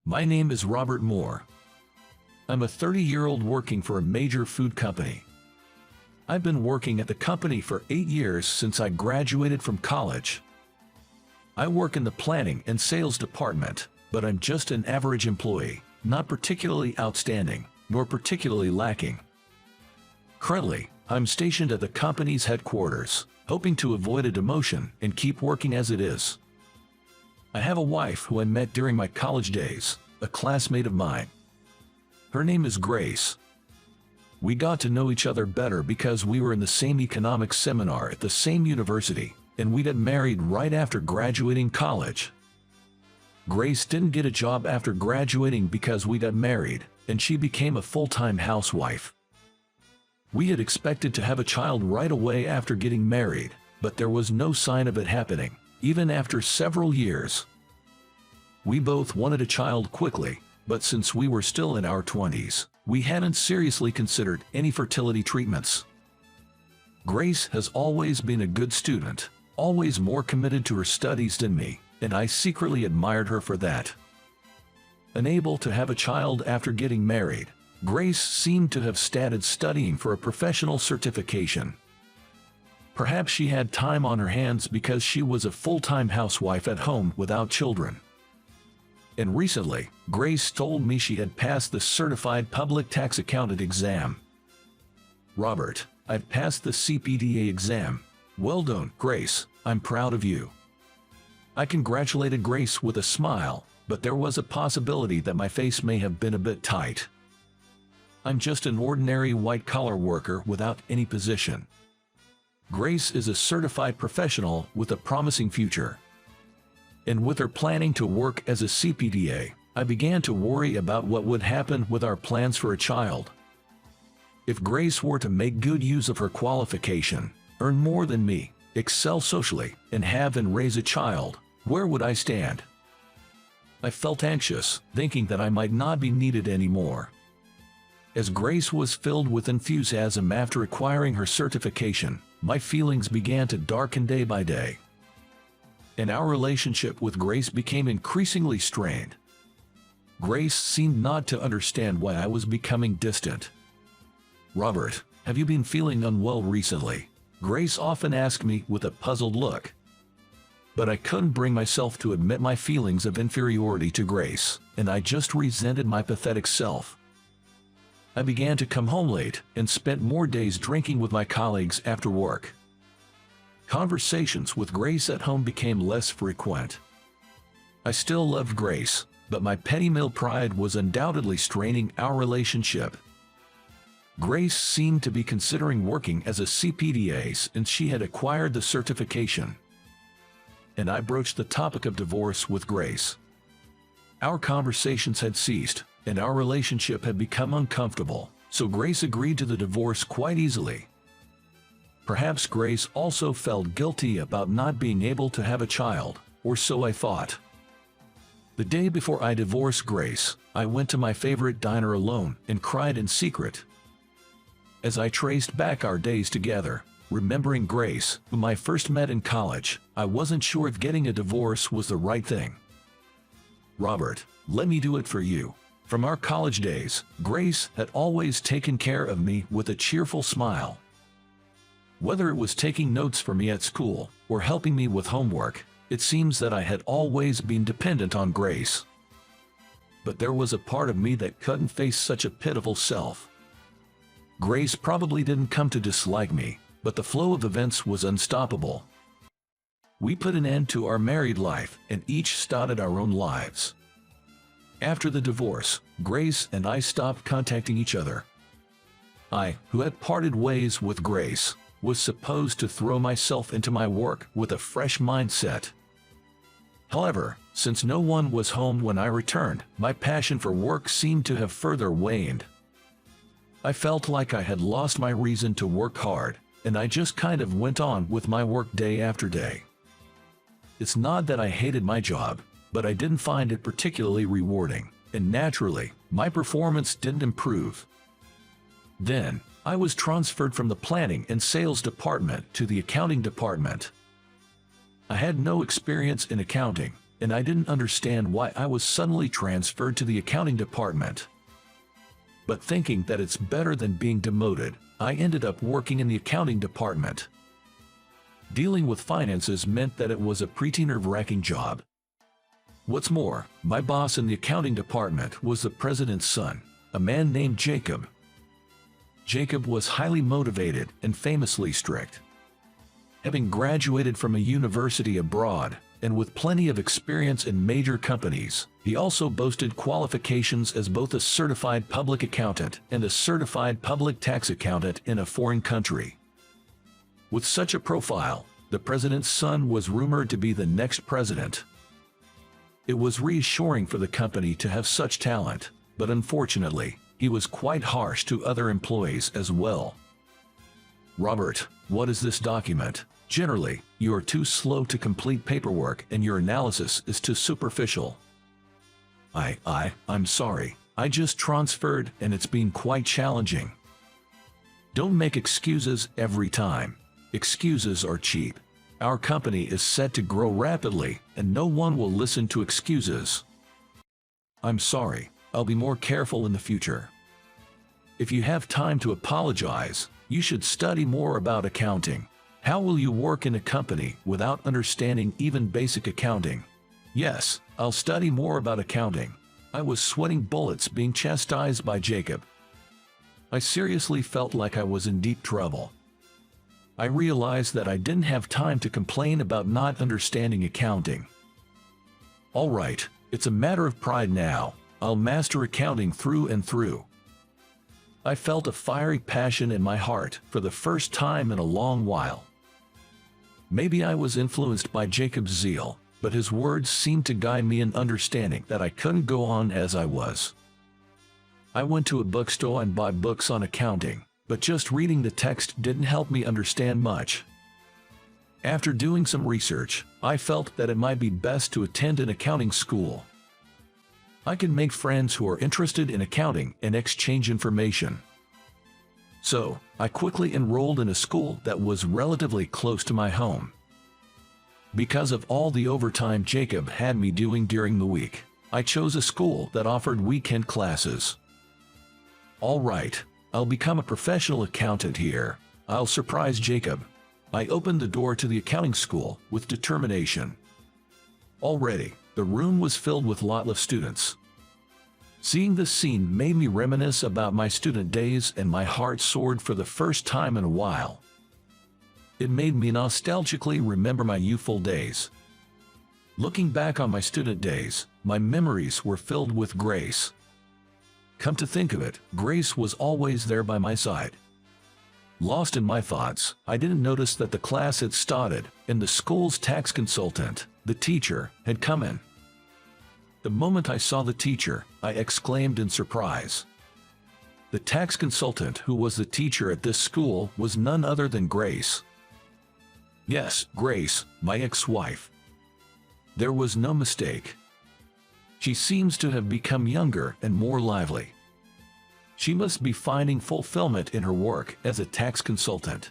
My name is Robert Moore. I'm a 30-year-old working for a major food company. I've been working at the company for 8 years since I graduated from college. I work in the planning and sales department, but I'm just an average employee, not particularly outstanding, nor particularly lacking. Currently, I'm stationed at the company's headquarters, hoping to avoid a demotion and keep working as it is. I have a wife who I met during my college days, a classmate of mine. Her name is Grace. We got to know each other better because we were in the same economics seminar at the same university, and we got married right after graduating college. Grace didn't get a job after graduating because we got married, and she became a full-time housewife. We had expected to have a child right away after getting married, but there was no sign of it happening, even after several years. We both wanted a child quickly, but since we were still in our 20s, we hadn't seriously considered any fertility treatments. Grace has always been a good student, always more committed to her studies than me, and I secretly admired her for that. Unable to have a child after getting married, Grace seemed to have started studying for a professional certification. Perhaps she had time on her hands because she was a full-time housewife at home without children. And recently, Grace told me she had passed the Certified Public Tax Accountant exam. Robert, I've passed the CPDA exam. Well done, Grace, I'm proud of you. I congratulated Grace with a smile, but there was a possibility that my face may have been a bit tight. I'm just an ordinary white-collar worker without any position. Grace is a certified professional with a promising future. And with her planning to work as a CPDA, I began to worry about what would happen with our plans for a child. If Grace were to make good use of her qualification, earn more than me, excel socially, and have and raise a child, where would I stand? I felt anxious, thinking that I might not be needed anymore. As Grace was filled with enthusiasm after acquiring her certification, my feelings began to darken day by day. And our relationship with Grace became increasingly strained. Grace seemed not to understand why I was becoming distant. Robert, have you been feeling unwell recently? Grace often asked me with a puzzled look. But I couldn't bring myself to admit my feelings of inferiority to Grace, and I just resented my pathetic self. I began to come home late and spent more days drinking with my colleagues after work. Conversations with Grace at home became less frequent. I still loved Grace, but my petty male pride was undoubtedly straining our relationship. Grace seemed to be considering working as a CPDA since she had acquired the certification. And I broached the topic of divorce with Grace. Our conversations had ceased, and our relationship had become uncomfortable, so Grace agreed to the divorce quite easily. Perhaps Grace also felt guilty about not being able to have a child, or so I thought. The day before I divorced Grace, I went to my favorite diner alone and cried in secret. As I traced back our days together, remembering Grace, whom I first met in college, I wasn't sure if getting a divorce was the right thing. Robert, let me do it for you. From our college days, Grace had always taken care of me with a cheerful smile. Whether it was taking notes for me at school or helping me with homework, it seems that I had always been dependent on Grace. But there was a part of me that couldn't face such a pitiful self. Grace probably didn't come to dislike me, but the flow of events was unstoppable. We put an end to our married life and each started our own lives. After the divorce, Grace and I stopped contacting each other. I, who had parted ways with Grace, was supposed to throw myself into my work with a fresh mindset. However, since no one was home when I returned, my passion for work seemed to have further waned. I felt like I had lost my reason to work hard, and I just kind of went on with my work day after day. It's not that I hated my job, but I didn't find it particularly rewarding, and naturally, my performance didn't improve. Then, I was transferred from the planning and sales department to the accounting department. I had no experience in accounting, and I didn't understand why I was suddenly transferred to the accounting department. But thinking that it's better than being demoted, I ended up working in the accounting department. Dealing with finances meant that it was a pretty nerve-wracking job. What's more, my boss in the accounting department was the president's son, a man named Jacob. Jacob was highly motivated and famously strict. Having graduated from a university abroad, and with plenty of experience in major companies, he also boasted qualifications as both a certified public accountant and a certified public tax accountant in a foreign country. With such a profile, the president's son was rumored to be the next president. It was reassuring for the company to have such talent, but unfortunately, he was quite harsh to other employees as well. "Robert, what is this document? Generally, you are too slow to complete paperwork and your analysis is too superficial." I'm sorry. I just transferred and it's been quite challenging." Don't make excuses every time. Excuses are cheap. Our company is set to grow rapidly and no one will listen to excuses. "I'm sorry. I'll be more careful in the future." If you have time to apologize, you should study more about accounting. How will you work in a company without understanding even basic accounting? "Yes, I'll study more about accounting." I was sweating bullets being chastised by Jacob. I seriously felt like I was in deep trouble. I realized that I didn't have time to complain about not understanding accounting. "All right, it's a matter of pride now. I'll master accounting through and through." I felt a fiery passion in my heart for the first time in a long while. Maybe I was influenced by Jacob's zeal, but his words seemed to guide me in understanding that I couldn't go on as I was. I went to a bookstore and bought books on accounting, but just reading the text didn't help me understand much. After doing some research, I felt that it might be best to attend an accounting school. I could make friends who are interested in accounting and exchange information. So, I quickly enrolled in a school that was relatively close to my home. Because of all the overtime Jacob had me doing during the week, I chose a school that offered weekend classes. "All right, I'll become a professional accountant here. I'll surprise Jacob." I opened the door to the accounting school with determination. Already, the room was filled with lots of students. Seeing this scene made me reminisce about my student days and my heart soared for the first time in a while. It made me nostalgically remember my youthful days. Looking back on my student days, my memories were filled with Grace. Come to think of it, Grace was always there by my side. Lost in my thoughts, I didn't notice that the class had started, and the school's tax consultant, the teacher, had come in. The moment I saw the teacher, I exclaimed in surprise. The tax consultant who was the teacher at this school was none other than Grace. Yes, Grace, my ex-wife. There was no mistake. She seems to have become younger and more lively. She must be finding fulfillment in her work as a tax consultant.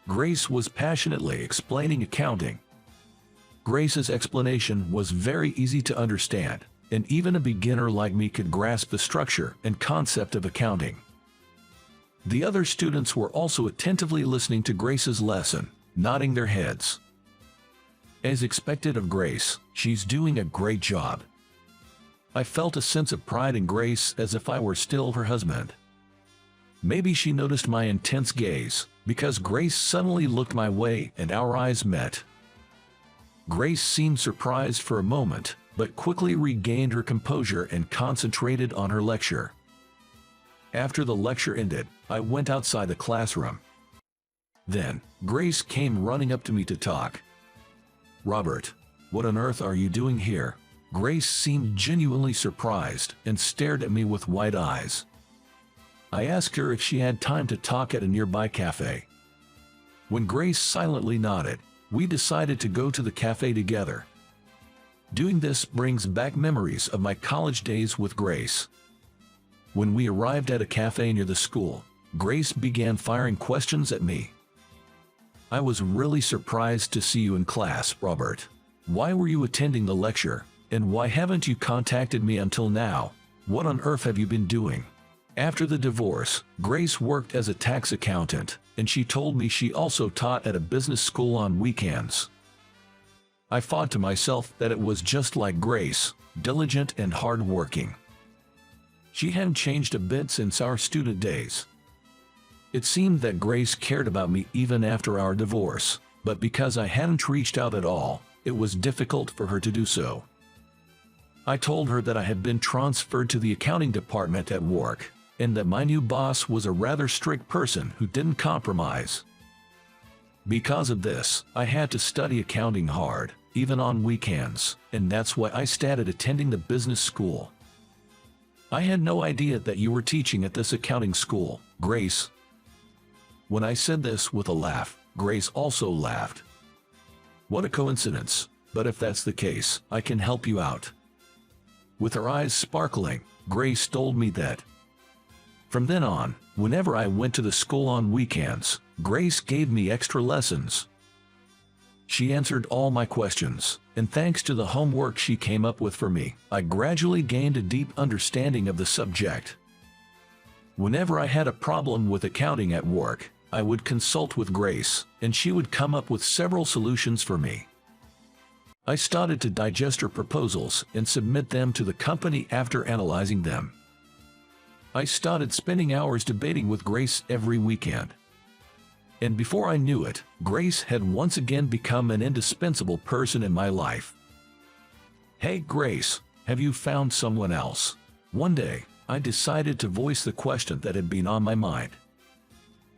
Grace was passionately explaining accounting. Grace's explanation was very easy to understand, and even a beginner like me could grasp the structure and concept of accounting. The other students were also attentively listening to Grace's lesson, nodding their heads. As expected of Grace, she's doing a great job. I felt a sense of pride in Grace as if I were still her husband. Maybe she noticed my intense gaze, because Grace suddenly looked my way and our eyes met. Grace seemed surprised for a moment, but quickly regained her composure and concentrated on her lecture. After the lecture ended, I went outside the classroom. Then, Grace came running up to me to talk. "Robert, what on earth are you doing here?" Grace seemed genuinely surprised and stared at me with wide eyes. I asked her if she had time to talk at a nearby cafe. When Grace silently nodded, we decided to go to the cafe together. Doing this brings back memories of my college days with Grace. When we arrived at a cafe near the school, Grace began firing questions at me. "I was really surprised to see you in class, Robert. Why were you attending the lecture? And why haven't you contacted me until now? What on earth have you been doing? After the divorce, Grace worked as a tax accountant, and she told me she also taught at a business school on weekends. I thought to myself that it was just like Grace, diligent and hard-working. She hadn't changed a bit since our student days. It seemed that Grace cared about me even after our divorce, but because I hadn't reached out at all, it was difficult for her to do so. I told her that I had been transferred to the accounting department at work, and that my new boss was a rather strict person who didn't compromise. Because of this, I had to study accounting hard, even on weekends, and that's why I started attending the business school. I had no idea that you were teaching at this accounting school, Grace. When I said this with a laugh, Grace also laughed. What a coincidence, but if that's the case, I can help you out. With her eyes sparkling, Grace told me that. From then on, whenever I went to the school on weekends, Grace gave me extra lessons. She answered all my questions, and thanks to the homework she came up with for me, I gradually gained a deep understanding of the subject. Whenever I had a problem with accounting at work, I would consult with Grace, and she would come up with several solutions for me. I started to digest her proposals and submit them to the company after analyzing them. I started spending hours debating with Grace every weekend. And before I knew it, Grace had once again become an indispensable person in my life. Hey Grace, have you found someone else? One day, I decided to voice the question that had been on my mind.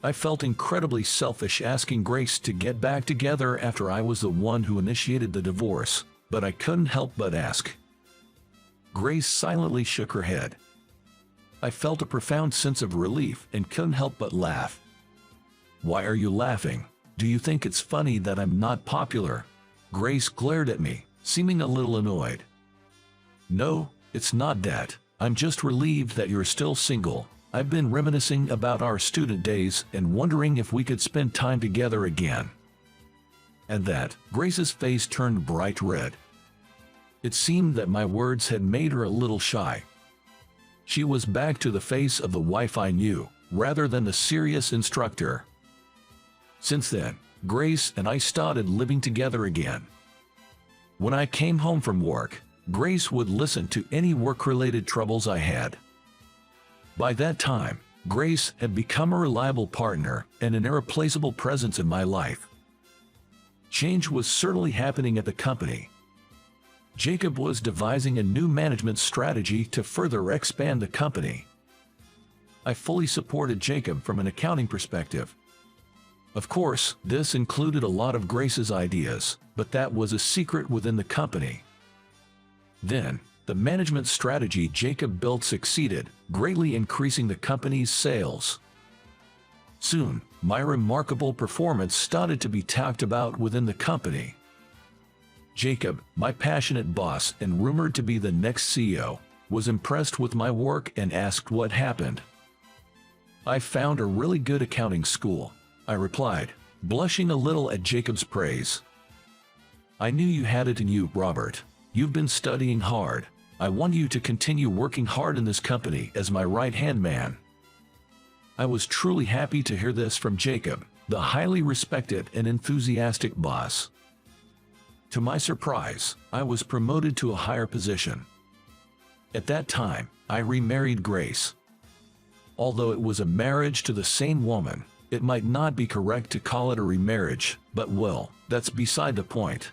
I felt incredibly selfish asking Grace to get back together after I was the one who initiated the divorce, but I couldn't help but ask. Grace silently shook her head. I felt a profound sense of relief and couldn't help but laugh. Why are you laughing? Do you think it's funny that I'm not popular? Grace glared at me, seeming a little annoyed. No, it's not that. I'm just relieved that you're still single. I've been reminiscing about our student days and wondering if we could spend time together again. At that, Grace's face turned bright red. It seemed that my words had made her a little shy. She was back to the face of the wife I knew, rather than the serious instructor. Since then, Grace and I started living together again. When I came home from work, Grace would listen to any work-related troubles I had. By that time, Grace had become a reliable partner and an irreplaceable presence in my life. Change was certainly happening at the company. Jacob was devising a new management strategy to further expand the company. I fully supported Jacob from an accounting perspective. Of course, this included a lot of Grace's ideas, but that was a secret within the company. Then, the management strategy Jacob built succeeded, greatly increasing the company's sales. Soon, my remarkable performance started to be talked about within the company. Jacob, my passionate boss and rumored to be the next CEO, was impressed with my work and asked what happened. I found a really good accounting school, I replied, blushing a little at Jacob's praise. I knew you had it in you, Robert. You've been studying hard. I want you to continue working hard in this company as my right-hand man. I was truly happy to hear this from Jacob, the highly respected and enthusiastic boss. To my surprise, I was promoted to a higher position. At that time, I remarried Grace. Although it was a marriage to the same woman, it might not be correct to call it a remarriage, but well, that's beside the point.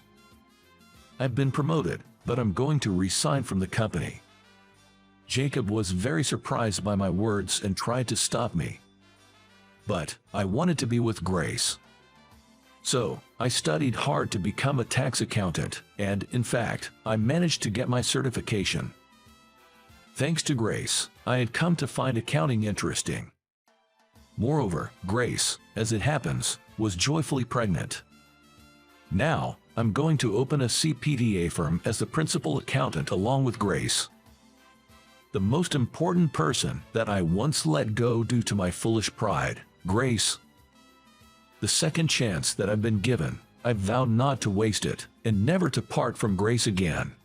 I've been promoted, but I'm going to resign from the company. Jacob was very surprised by my words and tried to stop me. But I wanted to be with Grace. So, I studied hard to become a tax accountant, and, in fact, I managed to get my certification. Thanks to Grace, I had come to find accounting interesting. Moreover, Grace, as it happens, was joyfully pregnant. Now, I'm going to open a CPA firm as the principal accountant along with Grace. The most important person that I once let go due to my foolish pride, Grace. The second chance that I've been given, I vowed not to waste it and never to part from grace again.